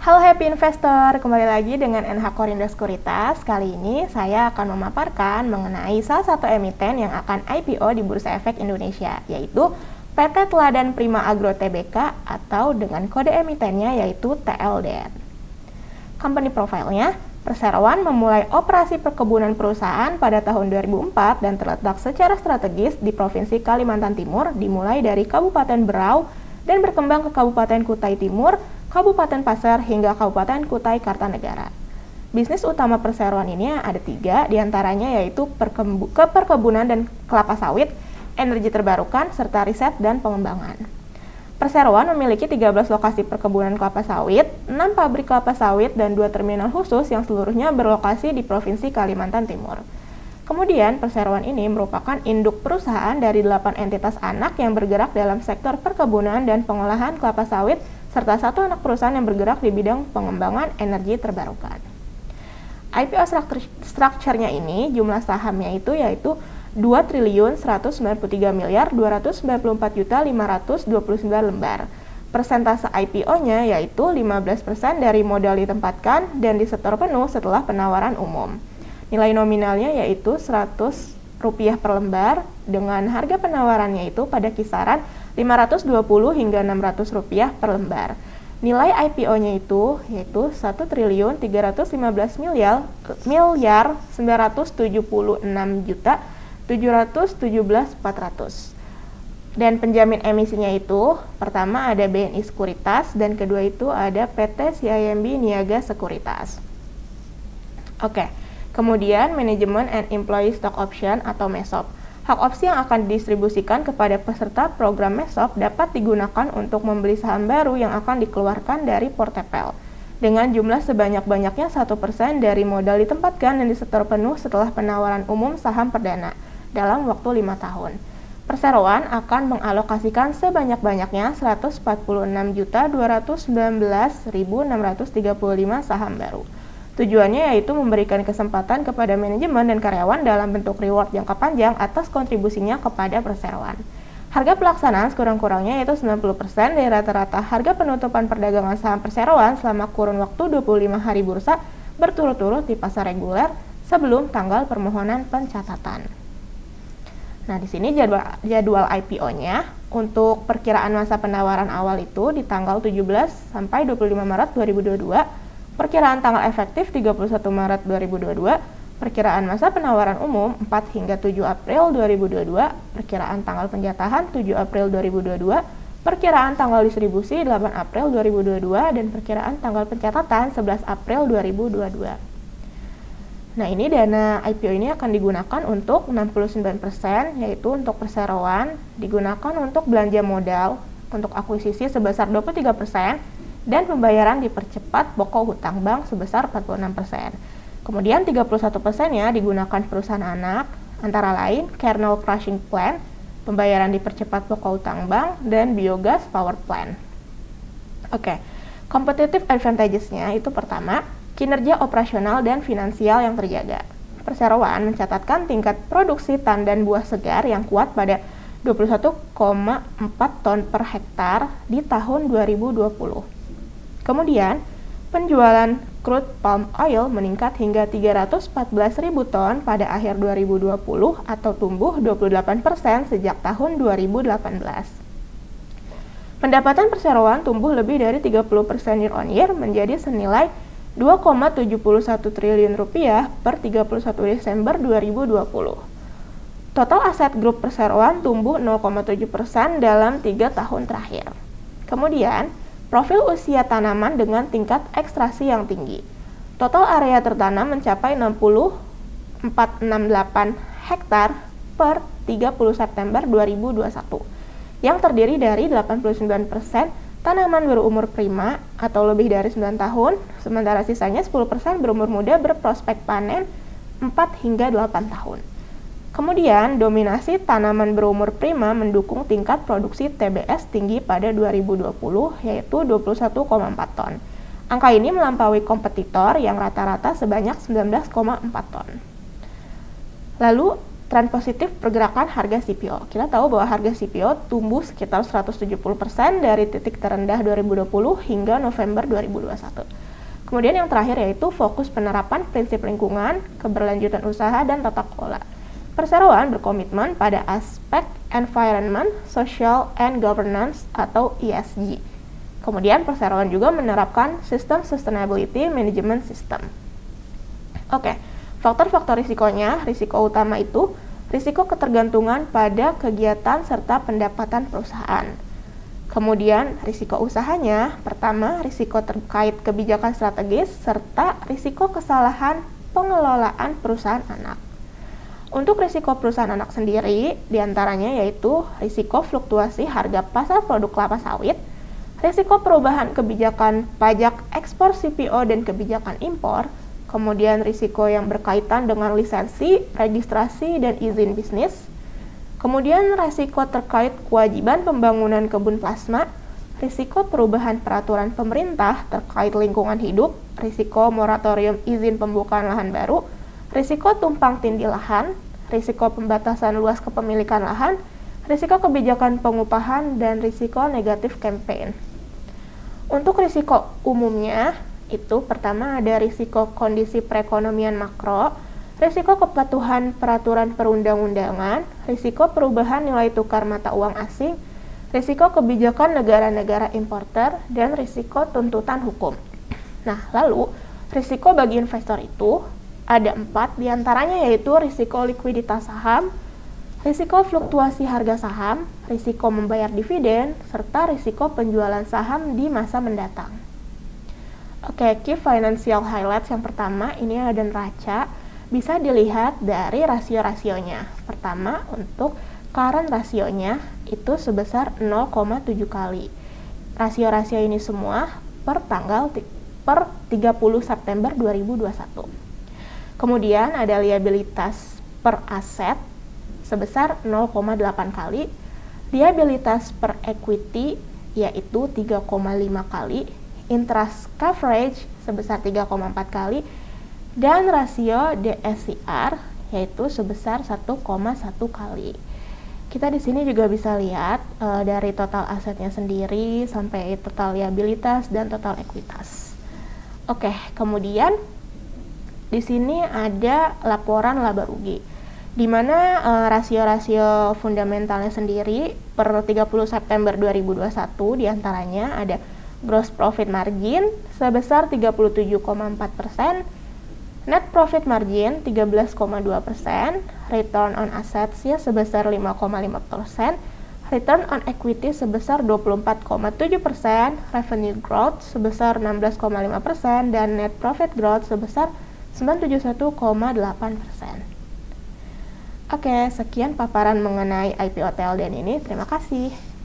Halo Happy Investor, kembali lagi dengan NH Korindo Sekuritas. Kali ini saya akan memaparkan mengenai salah satu emiten yang akan IPO di Bursa Efek Indonesia, yaitu PT Teladan Prima Agro Tbk atau dengan kode emitennya yaitu TLDR. Company profile-nya, Perseroan memulai operasi perkebunan perusahaan pada tahun 2004 dan terletak secara strategis di Provinsi Kalimantan Timur, dimulai dari Kabupaten Berau dan berkembang ke Kabupaten Kutai Timur, Kabupaten Pasir hingga Kabupaten Kutai Kartanegara. Bisnis utama Perseroan ini ada 3, diantaranya yaitu perkebunan dan kelapa sawit, energi terbarukan, serta riset dan pengembangan. Perseroan memiliki 13 lokasi perkebunan kelapa sawit, 6 pabrik kelapa sawit, dan 2 terminal khusus yang seluruhnya berlokasi di Provinsi Kalimantan Timur. Kemudian, Perseroan ini merupakan induk perusahaan dari 8 entitas anak yang bergerak dalam sektor perkebunan dan pengolahan kelapa sawit, serta 1 anak perusahaan yang bergerak di bidang pengembangan energi terbarukan. IPO structure-nya ini, jumlah sahamnya yaitu 2.193.294.529 lembar. Persentase IPO-nya yaitu 15% dari modal ditempatkan dan disetor penuh setelah penawaran umum. Nilai nominalnya yaitu Rp100 per lembar dengan harga penawarannya itu pada kisaran Rp520 hingga Rp600 per lembar. Nilai IPO-nya yaitu Rp1.315.976.717.400. Dan penjamin emisinya itu pertama ada BNI Sekuritas dan kedua itu ada PT CIMB Niaga Sekuritas. Oke. Kemudian manajemen and employee stock option atau MESOP. Hak opsi yang akan didistribusikan kepada peserta program MESOP dapat digunakan untuk membeli saham baru yang akan dikeluarkan dari portefel dengan jumlah sebanyak-banyaknya 1% dari modal ditempatkan dan disetor penuh setelah penawaran umum saham perdana dalam waktu 5 tahun. Perseroan akan mengalokasikan sebanyak-banyaknya 146.219.635 saham baru. Tujuannya yaitu memberikan kesempatan kepada manajemen dan karyawan dalam bentuk reward jangka panjang atas kontribusinya kepada Perseroan. Harga pelaksanaan sekurang-kurangnya yaitu 90% dari rata-rata harga penutupan perdagangan saham Perseroan selama kurun waktu 25 hari bursa berturut-turut di pasar reguler sebelum tanggal permohonan pencatatan. Nah, di sini jadwal IPO-nya untuk perkiraan masa penawaran awal itu di tanggal 17 sampai 25 Maret 2022. Perkiraan tanggal efektif 31 Maret 2022, perkiraan masa penawaran umum 4 hingga 7 April 2022, perkiraan tanggal penjatahan 7 April 2022, perkiraan tanggal distribusi 8 April 2022, dan perkiraan tanggal pencatatan 11 April 2022. Nah, ini dana IPO ini akan digunakan untuk 69%, yaitu untuk Perseroan, digunakan untuk belanja modal, untuk akuisisi sebesar 23%, dan pembayaran dipercepat pokok hutang bank sebesar 46%. Kemudian 31%-nya digunakan perusahaan anak, antara lain kernel crushing plant, pembayaran dipercepat pokok hutang bank, dan biogas power plant. Oke, competitive advantages-nya itu pertama, kinerja operasional dan finansial yang terjaga. Perseroan mencatatkan tingkat produksi tandan buah segar yang kuat pada 21,4 ton per hektar di tahun 2020. Kemudian, penjualan crude palm oil meningkat hingga 314.000 ton pada akhir 2020 atau tumbuh 28% sejak tahun 2018. Pendapatan Perseroan tumbuh lebih dari 30% year on year menjadi senilai Rp2,71 triliun per 31 Desember 2020. Total aset grup Perseroan tumbuh 0,7% dalam 3 tahun terakhir. Kemudian, profil usia tanaman dengan tingkat ekstraksi yang tinggi. Total area tertanam mencapai 60.468 hektar per 30 September 2021, yang terdiri dari 89% tanaman berumur prima atau lebih dari 9 tahun, sementara sisanya 10% berumur muda berprospek panen 4 hingga 8 tahun. Kemudian, dominasi tanaman berumur prima mendukung tingkat produksi TBS tinggi pada 2020, yaitu 21,4 ton. Angka ini melampaui kompetitor yang rata-rata sebanyak 19,4 ton. Lalu, tren positif pergerakan harga CPO. Kita tahu bahwa harga CPO tumbuh sekitar 170% dari titik terendah 2020 hingga November 2021. Kemudian yang terakhir yaitu fokus penerapan prinsip lingkungan, keberlanjutan usaha, dan tata kelola. Perseroan berkomitmen pada aspek environment, social, and governance atau ESG. Kemudian perseroan juga menerapkan sistem sustainability management system. Oke, faktor-faktor risikonya, risiko utama itu risiko ketergantungan pada kegiatan serta pendapatan perusahaan. Kemudian risiko usahanya, pertama risiko terkait kebijakan strategis serta risiko kesalahan pengelolaan perusahaan anak. Untuk risiko perusahaan anak sendiri, diantaranya yaitu risiko fluktuasi harga pasar produk kelapa sawit, risiko perubahan kebijakan pajak ekspor CPO dan kebijakan impor, kemudian risiko yang berkaitan dengan lisensi, registrasi, dan izin bisnis, kemudian risiko terkait kewajiban pembangunan kebun plasma, risiko perubahan peraturan pemerintah terkait lingkungan hidup, risiko moratorium izin pembukaan lahan baru, risiko tumpang tindih lahan, risiko pembatasan luas kepemilikan lahan, risiko kebijakan pengupahan, dan risiko negatif campaign. Untuk risiko umumnya, itu pertama ada risiko kondisi perekonomian makro, risiko kepatuhan peraturan perundang-undangan, risiko perubahan nilai tukar mata uang asing, risiko kebijakan negara-negara importer, dan risiko tuntutan hukum. Nah, lalu risiko bagi investor itu ada 4, diantaranya yaitu risiko likuiditas saham, risiko fluktuasi harga saham, risiko membayar dividen, serta risiko penjualan saham di masa mendatang. Oke, key financial highlights yang pertama ini ada neraca, bisa dilihat dari rasio-rasionya. Pertama, untuk current rasionya itu sebesar 0,7 kali. Rasio-rasio ini semua per 30 September 2021. Kemudian ada liabilitas per aset sebesar 0,8 kali, liabilitas per equity yaitu 3,5 kali, interest coverage sebesar 3,4 kali, dan rasio DSCR yaitu sebesar 1,1 kali. Kita di sini juga bisa lihat dari total asetnya sendiri sampai total liabilitas dan total ekuitas. Oke, kemudian di sini ada laporan laba rugi, di mana rasio-rasio fundamentalnya sendiri per 30 September 2021 diantaranya ada gross profit margin sebesar 37,4%, net profit margin 13,2%, return on assets ya sebesar 5,5%, return on equity sebesar 24,7%, revenue growth sebesar 16,5%, dan net profit growth sebesar 971,8%. Oke, sekian paparan mengenai IPO TLDN ini. Terima kasih.